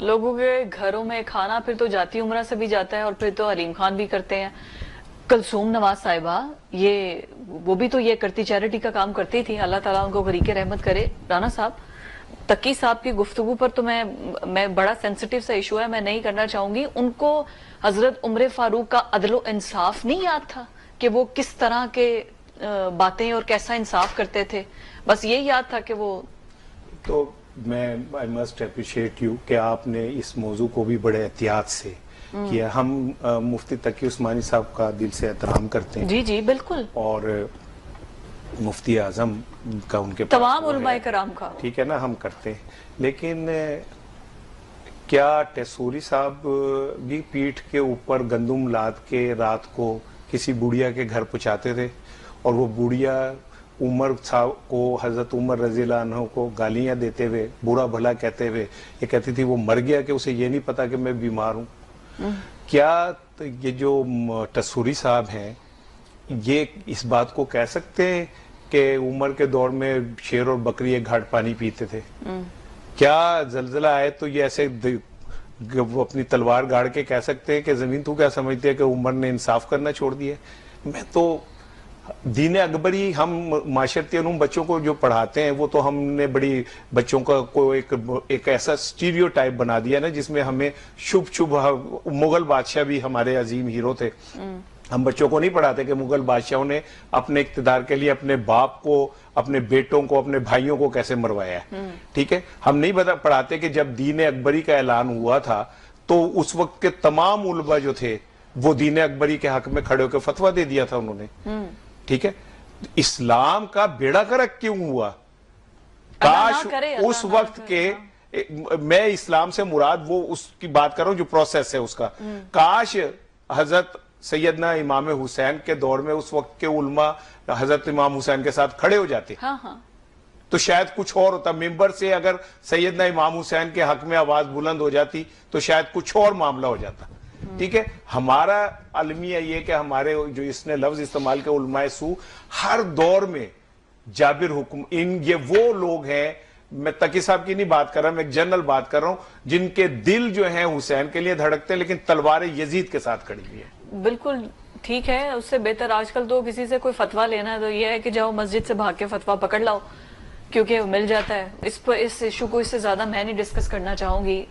لوگوں کے گھروں میں کھانا پھر تو جاتی عمرہ سے بھی جاتا ہے اور پھر تو علیم خان بھی کرتے ہیں. کلثوم نواز صاحبہ وہ بھی تو یہ کرتی، چیریٹی کا کام کرتی تھی. اللہ تعالیٰ ان کو غریق رحمت کرے. رانا صاحب، تقی صاحب کی گفتگو پر تو میں بڑا سینسٹیو سا ایشو ہے، میں نہیں کرنا چاہوں گی. ان کو حضرت عمر فاروق کا عدل و انصاف نہیں یاد تھا کہ وہ کس طرح کے باتیں اور کیسا انصاف کرتے تھے؟ بس یہ یاد تھا کہ وہ تو میں I must appreciate you کہ آپ نے اس موضوع کو بھی بڑے احتیاط سے کیا. ہم مفتی تقی عثمانی صاحب کا دل سے احترام کرتے ہیں. جی جی بالکل. اور مفتی اعظم کا ان کے تمام علماء کرام کا، ٹھیک ہے نا، ہم کرتے ہیں. لیکن کیا ٹیسوری صاحب بھی پیٹھ کے اوپر گندم لاد کے رات کو کسی بڑھیا کے گھر پہنچاتے تھے اور وہ بڑھیا عمر صاحب کو، حضرت عمر رضی اللہ عنہ کو گالیاں دیتے ہوئے، برا بھلا کہتے ہوئے یہ کہتی تھی وہ مر گیا کہ اسے یہ نہیں پتا کہ میں بیمار ہوں؟ کیا یہ جو ٹیسوری صاحب ہیں یہ اس بات کو کہہ سکتے ہیں کہ عمر کے دور میں شیر اور بکری ایک گھاٹ پانی پیتے تھے؟ کیا زلزلہ آئے تو یہ ایسے وہ اپنی تلوار گاڑ کے کہہ سکتے ہیں کہ زمین تو کیا سمجھتی ہے کہ عمر نے انصاف کرنا چھوڑ دیا؟ میں تو دین اکبری، ہم معاشرتی علوم بچوں کو جو پڑھاتے ہیں وہ تو ہم نے بڑی بچوں کا کو ایک ایسا سٹیریو ٹائپ بنا دیا نا جس میں ہمیں شبھ مغل بادشاہ بھی ہمارے عظیم ہیرو تھے. ہم بچوں کو نہیں پڑھاتے کہ مغل بادشاہوں نے اپنے اقتدار کے لیے اپنے باپ کو، اپنے بیٹوں کو، اپنے بھائیوں کو کیسے مروایا ہے. ٹھیک ہے، ہم نہیں پڑھاتے کہ جب دین اکبری کا اعلان ہوا تھا تو اس وقت کے تمام علماء جو تھے وہ دین اکبری کے حق میں کھڑے ہو کے فتویٰ دے دیا تھا انہوں نے. ٹھیک ہے، اسلام کا بیڑا گرک کیوں ہوا؟ کاش اس وقت کے، میں اسلام سے مراد وہ اس کی بات کر رہا ہوں جو پروسیس ہے اس کا، کاش حضرت سیدنا امام حسین کے دور میں اس وقت کے علماء حضرت امام حسین کے ساتھ کھڑے ہو جاتے تو شاید کچھ اور ہوتا. ممبر سے اگر سیدنا امام حسین کے حق میں آواز بلند ہو جاتی تو شاید کچھ اور معاملہ ہو جاتا. ٹھیک ہے، ہمارا المیہ یہ کہ ہمارے جو اس نے لفظ استعمال کے علماء سو ہر دور میں جابر حکم، یہ وہ لوگ ہیں، میں تقی صاحب کی نہیں بات کر رہا، میں ایک جنرل بات کر رہا ہوں، جن کے دل جو ہیں حسین کے لیے دھڑکتے ہیں لیکن تلوار یزید کے ساتھ کھڑی ہوئی ہے. بالکل ٹھیک ہے. اس سے بہتر آج کل تو کسی سے کوئی فتویٰ لینا ہے تو یہ ہے کہ جاؤ مسجد سے بھاگ کے فتویٰ پکڑ لاؤ، کیونکہ مل جاتا ہے. اس ایشو کو اس سے زیادہ میں نہیں ڈسکس کرنا چاہوں گی.